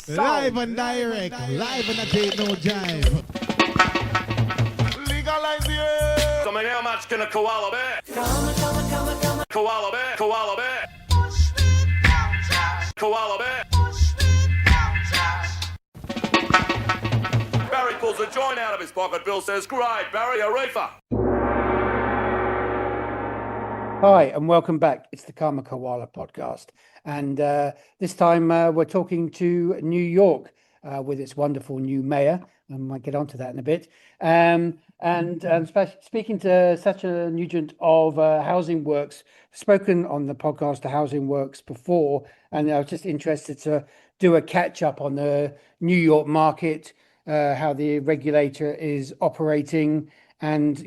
Live and direct, live and I take no jive. Legalize it. So how much can a koala bear? Koala bear, koala bear. Koala bear. Barry pulls a joint out of his pocket. Bill says, "Great, Barry, a reefer." Hi, and welcome back. It's the Koala podcast. And this time we're talking to New York with its wonderful new mayor. I might get onto that in a bit. Speaking to Sasha Nutgent of Housing Works, spoken on the podcast to Housing Works before, and I was just interested to do a catch up on the New York market, how the regulator is operating, and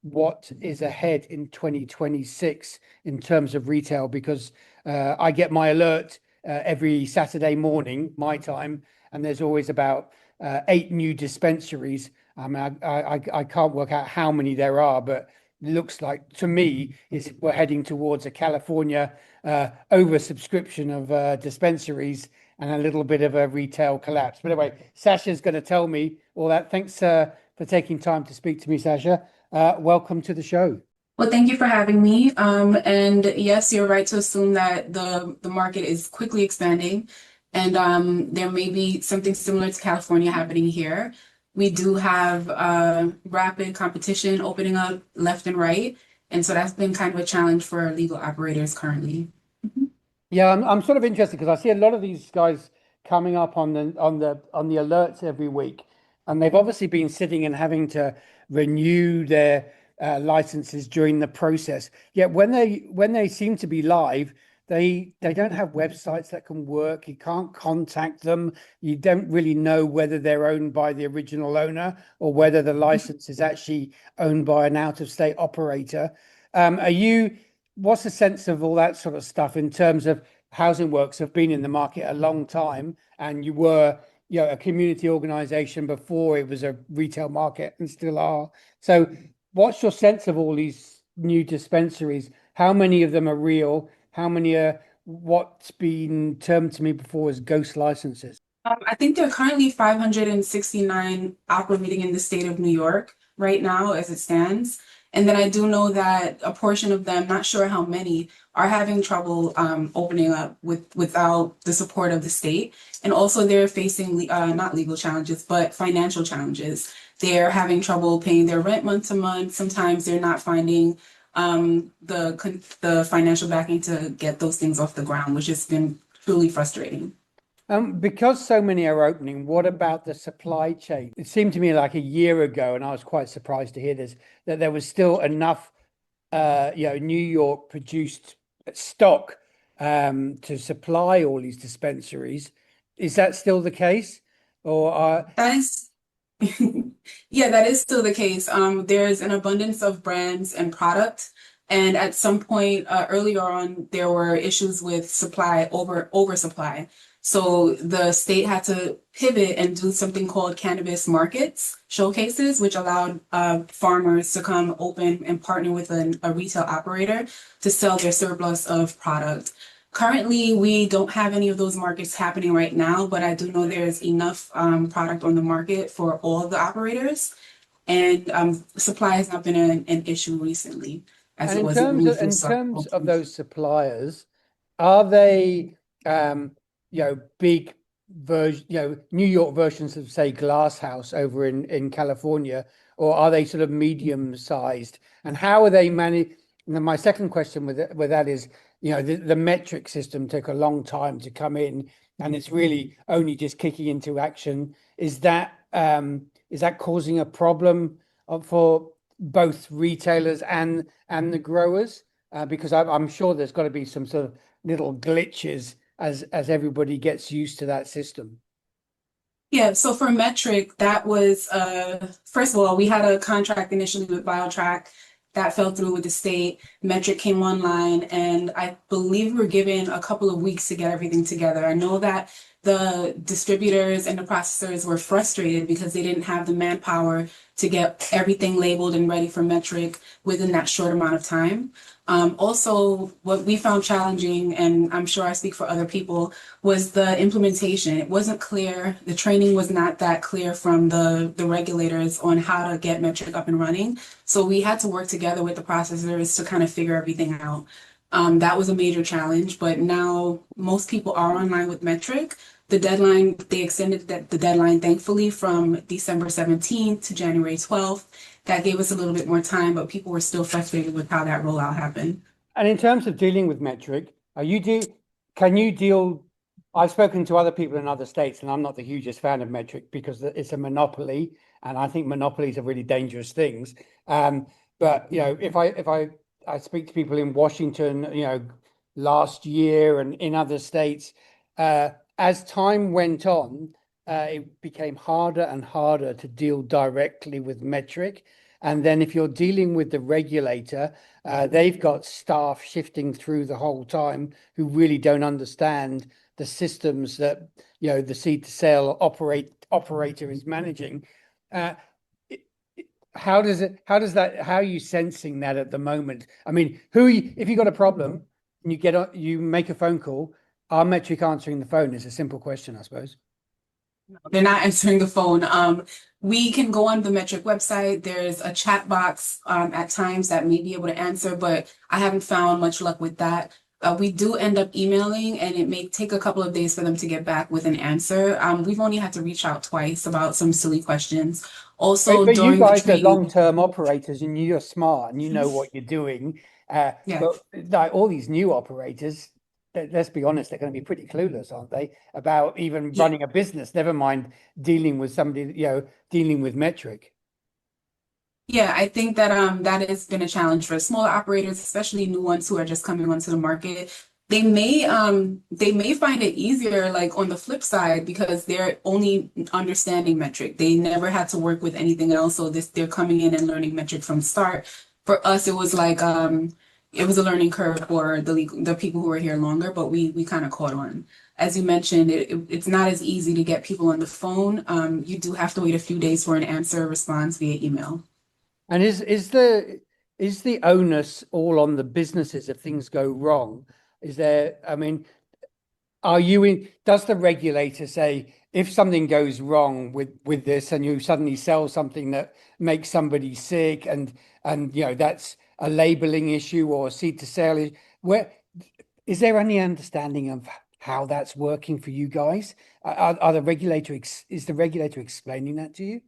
what is ahead in 2026 in terms of retail, because I get my alert every Saturday morning, my time, and there's always about 8 new dispensaries. I mean, I can't work out how many there are, but it looks like, to me, we're heading towards a California oversubscription of dispensaries and a little bit of a retail collapse. But anyway, Sasha's going to tell me all that. Thanks for taking time to speak to me, Sasha. Welcome to the show. Well, thank you for having me. And yes, you're right to assume that the market is quickly expanding, and there may be something similar to California happening here. We do have rapid competition opening up left and right, and so that's been kind of a challenge for legal operators currently. Yeah, I'm sort of interested because I see a lot of these guys coming up on the alerts every week, and they've obviously been sitting and having to renew their licenses during the process. Yet when they seem to be live, they don't have websites that can work. You can't contact them. You don't really know whether they're owned by the original owner or whether the license is actually owned by an out-of-state operator. What's the sense of all that sort of stuff in terms of Housing Works have been in the market a long time, and you were a community organization before it was a retail market and still are. So what's your sense of all these new dispensaries? How many of them are real? How many are what's been termed to me before as ghost licenses? I think there are currently 569 operating in the state of New York right now as it stands. And then I do know that a portion of them, not sure how many, are having trouble opening up without the support of the state. And also they're facing not legal challenges, but financial challenges. They're having trouble paying their rent month to month. Sometimes they're not finding the financial backing to get those things off the ground, which has been truly frustrating. Because so many are opening, what about the supply chain? It seemed to me like a year ago, and I was quite surprised to hear this, that there was still enough New York produced stock to supply all these dispensaries. Is that still the case? Or that is yeah, that is still the case. There's an abundance of brands and product, and at some point earlier on, there were issues with oversupply. So the state had to pivot and do something called cannabis markets, showcases, which allowed farmers to come open and partner with a retail operator to sell their surplus of product. Currently, we don't have any of those markets happening right now, but I do know there's enough product on the market for all the operators, and supply has not been an issue recently. As it was in terms of those suppliers, are they big New York versions of, say, Glass House over in California, or are they sort of medium sized? And how are they managed? And my second question with that is, the METRC system took a long time to come in, and it's really only just kicking into action. Is that causing a problem for both retailers and the growers? Because I'm sure there's got to be some sort of little glitches as everybody gets used to that system. Yeah, so for METRC, that was, first of all, we had a contract initially with BioTrack that fell through with the state. METRC came online, and I believe we were given a couple of weeks to get everything together. I know that the distributors and the processors were frustrated because they didn't have the manpower to get everything labeled and ready for METRC within that short amount of time. Also, what we found challenging, and I'm sure I speak for other people, was the implementation. It wasn't clear. The training was not that clear from the regulators on how to get METRC up and running. So we had to work together with the processors to kind of figure everything out. That was a major challenge, but now most people are online with METRC. The deadline, they extended the deadline, thankfully, from December 17th to January 12th. That gave us a little bit more time, but people were still frustrated with how that rollout happened. And in terms of dealing with METRC, can you deal? I've spoken to other people in other states, and I'm not the hugest fan of METRC because it's a monopoly, and I think monopolies are really dangerous things. But if I speak to people in Washington, last year and in other states, as time went on, it became harder and harder to deal directly with METRC. And then if you're dealing with the regulator, they've got staff shifting through the whole time who really don't understand the systems that, the seed to sale operator is managing. How are you sensing that at the moment? I mean, if you got a problem and you make a phone call, are METRC answering the phone is a simple question, I suppose. They're not answering the phone. We can go on the METRC website. There's a chat box at times that may be able to answer, but I haven't found much luck with that. We do end up emailing, and it may take a couple of days for them to get back with an answer. We've only had to reach out twice about some silly questions. Also, but during you guys the are long-term operators, and you're smart, and you know what you're doing. Yeah. But like all these new operators, let's be honest, they're going to be pretty clueless, aren't they, about even running a business, never mind dealing with somebody, dealing with METRC. Yeah, I think that that has been a challenge for smaller operators, especially new ones who are just coming onto the market. They may find it easier, like on the flip side, because they're only understanding METRC. They never had to work with anything else, so they're coming in and learning METRC from the start. For us, it was like it was a learning curve for the people who were here longer, but we kind of caught on. As you mentioned, it's not as easy to get people on the phone. You do have to wait a few days for an answer response via email. And is the onus all on the businesses if things go wrong? Does the regulator say if something goes wrong with this and you suddenly sell something that makes somebody sick and that's a labeling issue or a seed to sale, is there any understanding of how that's working for you guys? Is the regulator explaining that to you?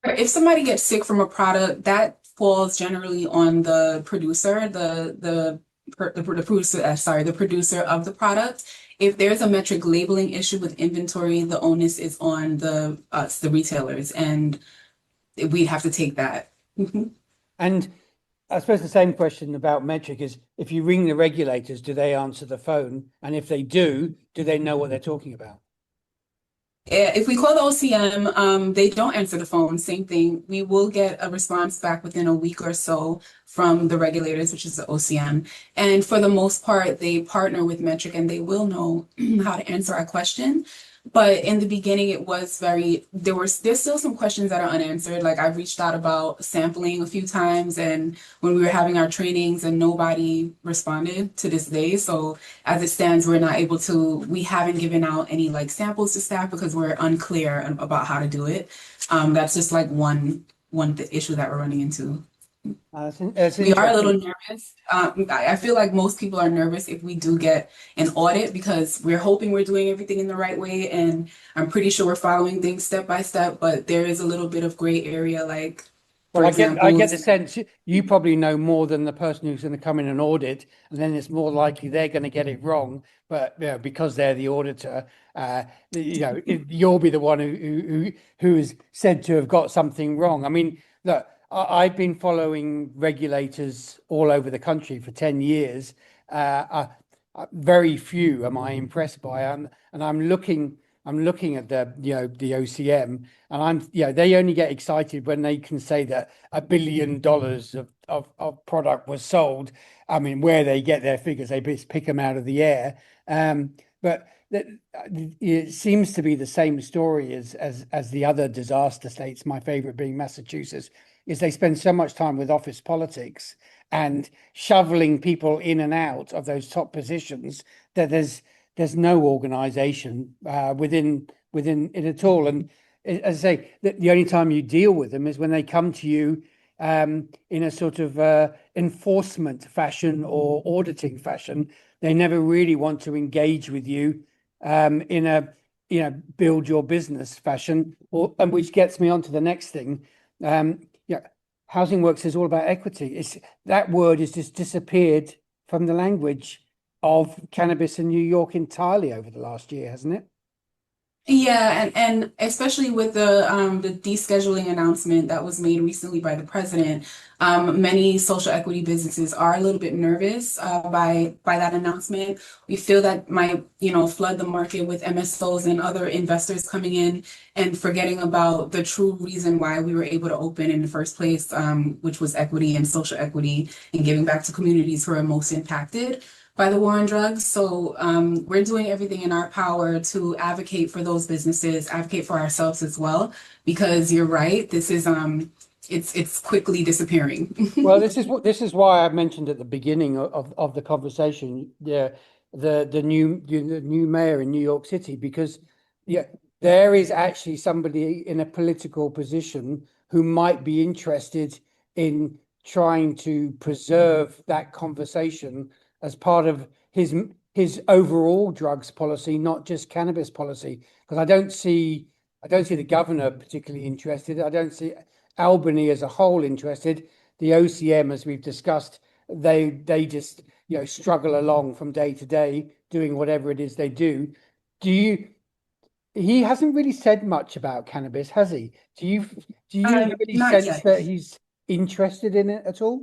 If somebody gets sick from a product, that falls generally on the producer, the producer of the product. If there's a METRC labeling issue with inventory, the onus is on the retailers, and we'd have to take that. And I suppose the same question about METRC is, if you ring the regulators, do they answer the phone? And if they do they know what they're talking about? If we call the OCM, they don't answer the phone. Same thing. We will get a response back within a week or so from the regulators, which is the OCM. And for the most part, they partner with METRC and they will know how to answer our question. But in the beginning, it was there's still some questions that are unanswered. Like I've reached out about sampling a few times and when we were having our trainings and nobody responded to this day. So as it stands, we haven't given out any like samples to staff because we're unclear about how to do it. That's just like one issue that we're running into. We are a little nervous. I feel like most people are nervous if we do get an audit because we're hoping we're doing everything in the right way, and I'm pretty sure we're following things step by step, but there is a little bit of gray area. Like, for example, I get the sense you probably know more than the person who's going to come in and audit, and then it's more likely they're going to get it wrong. But because they're the auditor, you'll be the one who is said to have got something wrong. I mean, look. I've been following regulators all over the country for 10 years. Very few am I impressed by, and I'm looking at the OCM, and they only get excited when they can say that $1 billion of product was sold. I mean, where they get their figures, they just pick them out of the air. But that it seems to be the same story as the other disaster states. My favorite being Massachusetts, is they spend so much time with office politics and shoveling people in and out of those top positions that there's no organization within it at all. And as I say, the only time you deal with them is when they come to you in a sort of enforcement fashion or auditing fashion. They never really want to engage with you in a build your business fashion, and which gets me on to the next thing. Housing Works is all about equity. That word has just disappeared from the language of cannabis in New York entirely over the last year, hasn't it? Yeah, and especially with the descheduling announcement that was made recently by the president, many social equity businesses are a little bit nervous by that announcement. We feel that might, flood the market with MSOs and other investors coming in and forgetting about the true reason why we were able to open in the first place, which was equity and social equity and giving back to communities who are most impacted by the war on drugs. So we're doing everything in our power to advocate for those businesses, advocate for ourselves as well, because you're right, this is it's quickly disappearing. Well, this is why I mentioned at the beginning of the conversation, the new mayor in New York City, because there is actually somebody in a political position who might be interested in trying to preserve that conversation as part of his overall drugs policy, not just cannabis policy. Because I don't see the governor particularly interested. I don't see Albany as a whole interested. The OCM, as we've discussed, they just struggle along from day to day, doing whatever it is they do. He hasn't really said much about cannabis, has he? Do you really Not sense yet. that he's interested in it at all?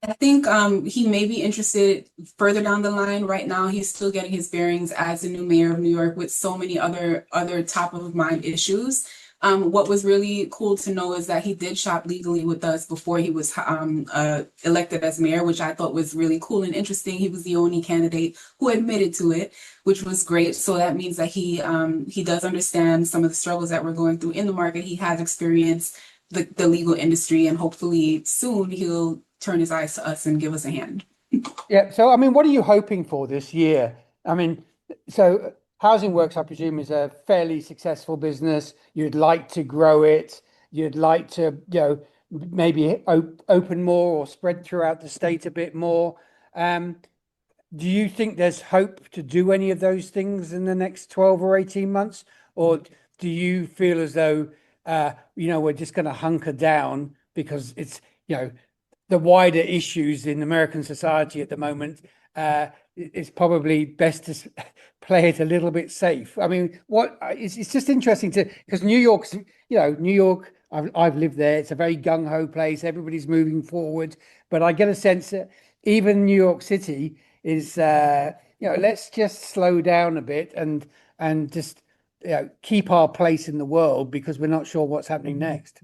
I think he may be interested further down the line. Right now, he's still getting his bearings as the new mayor of New York with so many other top of mind issues. What was really cool to know is that he did shop legally with us before he was elected as mayor, which I thought was really cool and interesting. He was the only candidate who admitted to it, which was great. So that means that he does understand some of the struggles that we're going through in the market. He has experienced the legal industry, and hopefully soon he'll turn his eyes to us and give us a hand. Yeah. So, I mean, what are you hoping for this year? I mean, so Housing Works, I presume, is a fairly successful business. You'd like to grow it. You'd like to, maybe open more or spread throughout the state a bit more. Do you think there's hope to do any of those things in the next 12 or 18 months? Or do you feel as though, we're just going to hunker down because it's, the wider issues in American society at the moment, it's probably best to play it a little bit safe. I mean, it's just interesting because New York's, New York, I've lived there. It's a very gung-ho place. Everybody's moving forward, but I get a sense that even New York City is, let's just slow down a bit and just, keep our place in the world because we're not sure what's happening next.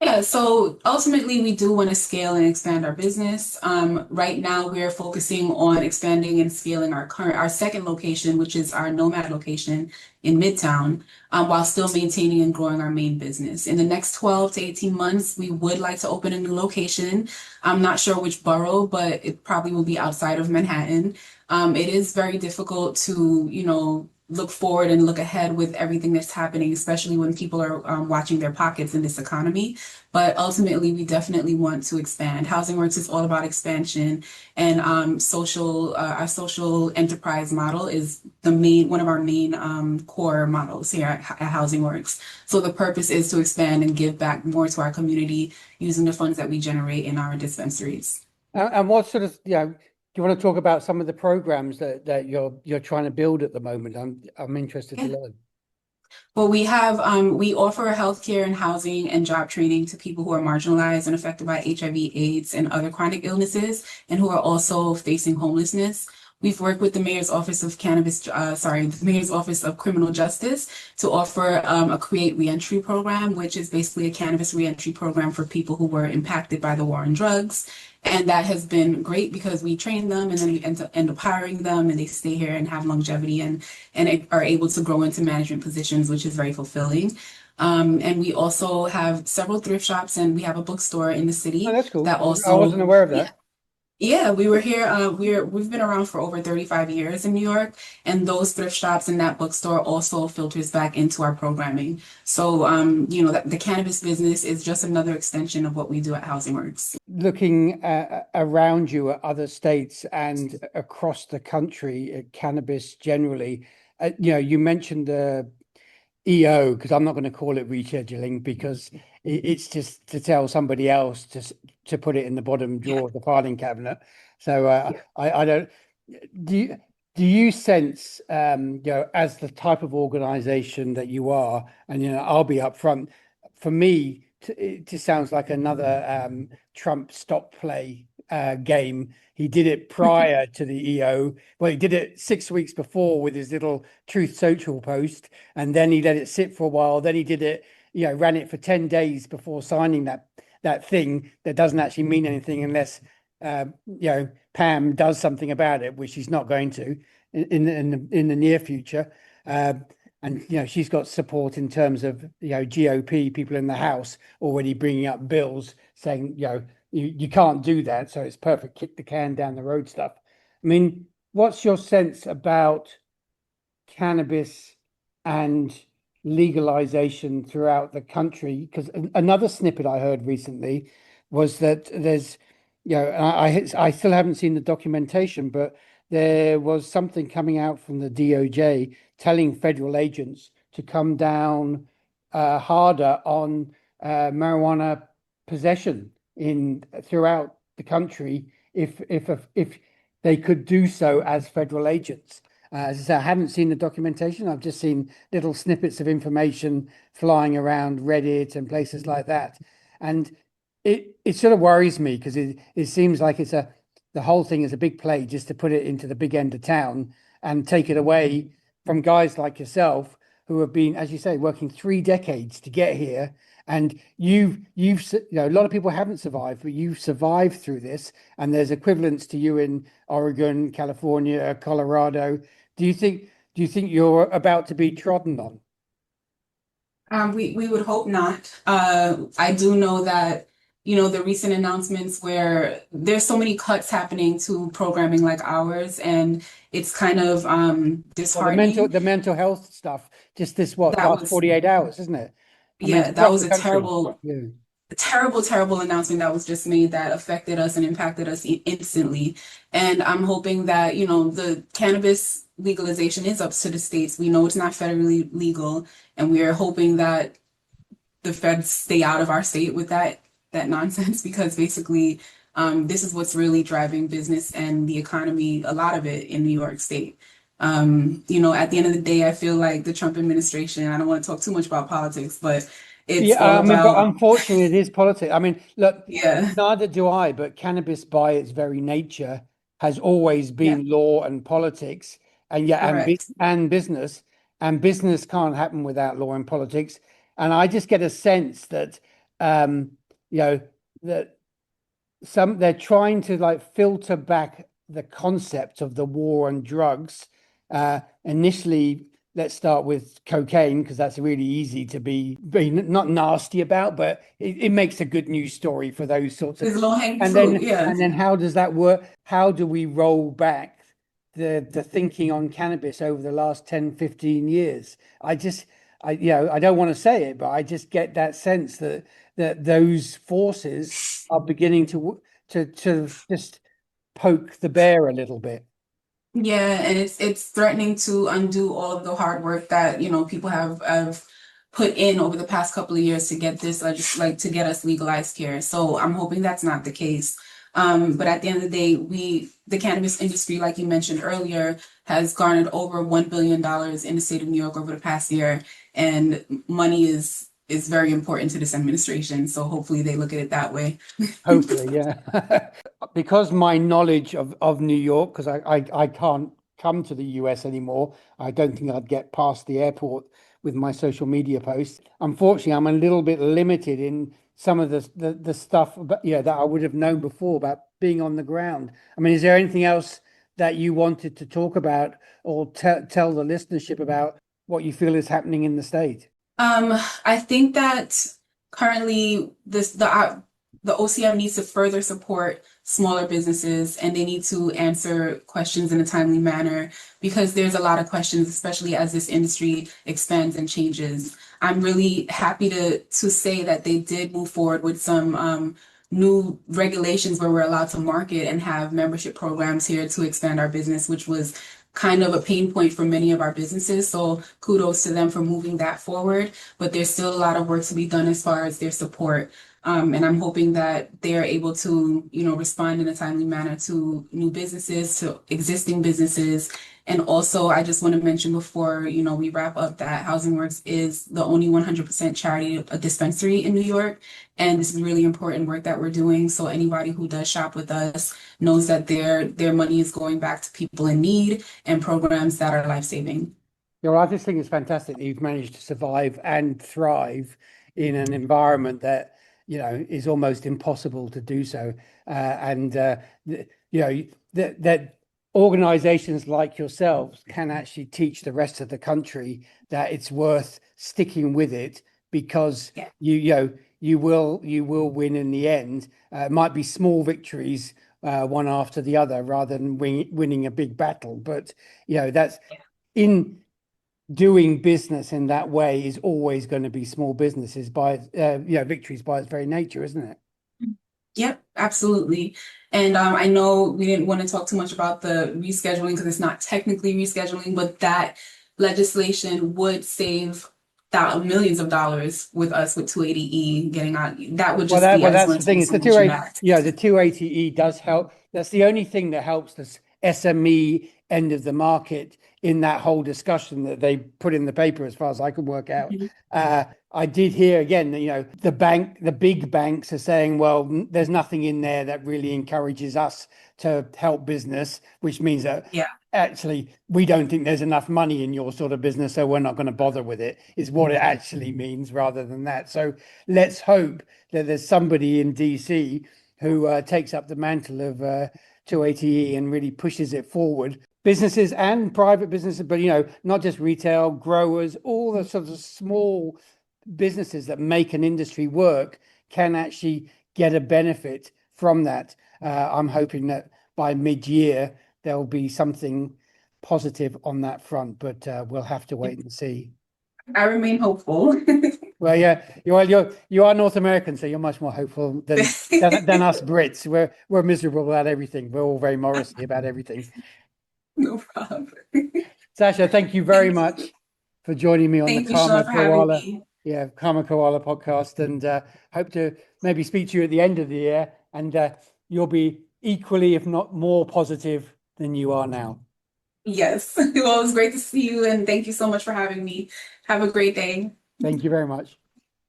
Yeah, so ultimately we do want to scale and expand our business. Right now we are focusing on expanding and scaling our second location, which is our Nomad location in Midtown, while still maintaining and growing our main business. In the next 12 to 18 months, we would like to open a new location. I'm not sure which borough, but it probably will be outside of Manhattan. It is very difficult to, look forward and look ahead with everything that's happening, especially when people are watching their pockets in this economy. But ultimately, we definitely want to expand. Housing Works is all about expansion, and our social enterprise model is one of our main core models here at Housing Works. So the purpose is to expand and give back more to our community using the funds that we generate in our dispensaries. And what sort of, do you want to talk about some of the programs that you're trying to build at the moment? I'm interested to learn. Well, we offer healthcare and housing and job training to people who are marginalized and affected by HIV/AIDS and other chronic illnesses, and who are also facing homelessness. We've worked with the Mayor's Office of the Mayor's Office of Criminal Justice to offer a Create Reentry program, which is basically a cannabis reentry program for people who were impacted by the war on drugs. And that has been great because we train them and then we end up hiring them and they stay here and have longevity and are able to grow into management positions, which is very fulfilling. And we also have several thrift shops and we have a bookstore in the Oh, city that's cool. that I wasn't also, aware of yeah, that. yeah, we were here. We've been around for over 35 years in New York, and those thrift shops and that bookstore also filters back into our programming. So, the cannabis business is just another extension of what we do at Housing Works. Looking around you at other states and across the country, cannabis generally, you mentioned the EO, because I'm not going to call it rescheduling because it's just to tell somebody else to put it in the bottom drawer of the filing cabinet. So I don't. Do you sense as the type of organization that you are, and I'll be upfront. For me, it just sounds like another Trump stop play game. He did it prior to the EO. Well, he did it 6 weeks before with his little Truth Social post, and then he let it sit for a while. Then he did it, ran it for 10 days before signing that thing that doesn't actually mean anything unless Pam does something about it, which she's not going to in the near future. And she's got support in terms of GOP people in the House already bringing up bills saying you can't do that, so it's perfect kick the can down the road stuff. I mean, what's your sense about cannabis and legalization throughout the country? Because another snippet I heard recently was that there's, I still haven't seen the documentation, but there was something coming out from the DOJ telling federal agents to come down harder on marijuana possession throughout the country if they could do so as federal agents. As I say, I haven't seen the documentation. I've just seen little snippets of information flying around Reddit and places like that. And it sort of worries me because it seems like the whole thing is a big play just to put it into the big end of town and take it away from guys like yourself who have been, as you say, working 3 decades to get here. And you've a lot of people haven't survived, but you've survived through this. And there's equivalents to you in Oregon, California, Colorado. Do you think you're about to be trodden on? We would hope not. I do know that, the recent announcements where there's so many cuts happening to programming like ours, and it's kind of disheartening. The mental health stuff, just this That last was, 48 hours, isn't it? I mean, it's yeah, that across was the a country. terrible, Yeah. terrible announcement that was just made that affected us and impacted us instantly. And I'm hoping that, the cannabis legalization is up to the states. We know it's not federally legal, and we are hoping that the feds stay out of our state with that nonsense because basically this is what's really driving business and the economy, a lot of it in New York State. At the end of the day, I feel like the Trump administration, I don't want to talk too much about politics, but it's all I mean, but about, unfortunately, it is politics. I mean, look, yeah, neither do I, but cannabis by its very nature has always yeah, been law and politics, correct. and business, and business can't happen without law and politics. And I just get a sense that, um, you know, that they're trying to like filter back the concept of the war on drugs. Initially, let's start with cocaine because that's really easy to be not nasty about, but it makes a good news story for those sorts of. It's low hanging And fruit, then yeah. how does that work? How do we roll back the thinking on cannabis over the last 10, 15 years? I don't want to say it, but I just get that sense that those forces are beginning to just poke the bear a little bit. Yeah, and it's threatening to undo all of the hard work that, people have put in over the past couple of years to get this to get us legalized here. So I'm hoping that's not the case. But at the end of the day, the cannabis industry, like you mentioned earlier, has garnered over $1 billion in the state of New York over the past year, and money is very important to this administration. So hopefully they look at it that way. Hopefully, yeah. Because my knowledge of New York, because I can't come to the US anymore. I don't think I'd get past the airport with my social media posts. Unfortunately, I'm a little bit limited in some of the stuff that I would have known before about being on the ground. I mean, is there anything else that you wanted to talk about or tell the listenership about what you feel is happening in the state? I think that currently the OCM needs to further support smaller businesses, and they need to answer questions in a timely manner because there's a lot of questions, especially as this industry expands and changes. I'm really happy to say that they did move forward with some new regulations where we're allowed to market and have membership programs here to expand our business, which was kind of a pain point for many of our businesses. So kudos to them for moving that forward. But there's still a lot of work to be done as far as their support. And I'm hoping that they are able to, respond in a timely manner to new businesses, to existing businesses. And also, I just want to mention before, we wrap up that Housing Works is the only 100% charity dispensary in New York. And this is really important work that we're doing. So anybody who does shop with us knows that their money is going back to people in need and programs that are life-saving. I just think it's fantastic that you've managed to survive and thrive in an environment that, is almost impossible to do so. That organizations like yourselves can actually teach the rest of the country that it's worth sticking with it because you will win in the end. It might be small victories, one after the other, rather than winning a big battle. But that's in doing business in that way is always going to be small businesses by victories by its very nature, isn't it? Yep, absolutely. And I know we didn't want to talk too much about the rescheduling because it's not technically rescheduling, but that legislation would save millions of dollars with us with 280E getting out. That would just be that's the thing. It's the 280E does help. That's the only thing that helps this SME end of the market in that whole discussion that they put in the paper, as far as I could work out. I did hear again, the big banks are saying, well, there's nothing in there that really encourages us to help business, which means that actually we don't think there's enough money in your sort of business, so we're not going to bother with it, is what it actually means rather than that. So let's hope that there's somebody in DC who takes up the mantle of 280E and really pushes it forward. Businesses and private businesses, but not just retail, growers, all the sort of small businesses that make an industry work can actually get a benefit from that. I'm hoping that by mid-year there'll be something positive on that front, but we'll have to wait and see. I remain hopeful. Well, yeah, you are North American, so you're much more hopeful than us Brits. We're miserable about everything. We're all very morosely about everything. No problem. Sasha, thank you very much for joining me on the Karma Koala podcast, and hope to maybe speak to you at the end of the year, and you'll be equally, if not more, positive than you are now. Yes. Well, it was great to see you, and thank you so much for having me. Have a great day. Thank you very much.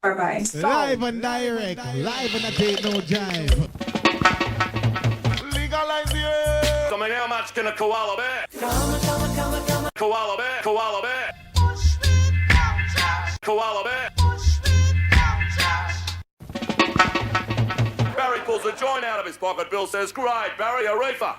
Bye-bye. Live and direct, live and I take no jive. Legalize it. Coming how much can a koala bear? Koala bear, koala bear. Koala bear. Barry pulls a joint out of his pocket. Bill says, great, Barry, a reefer.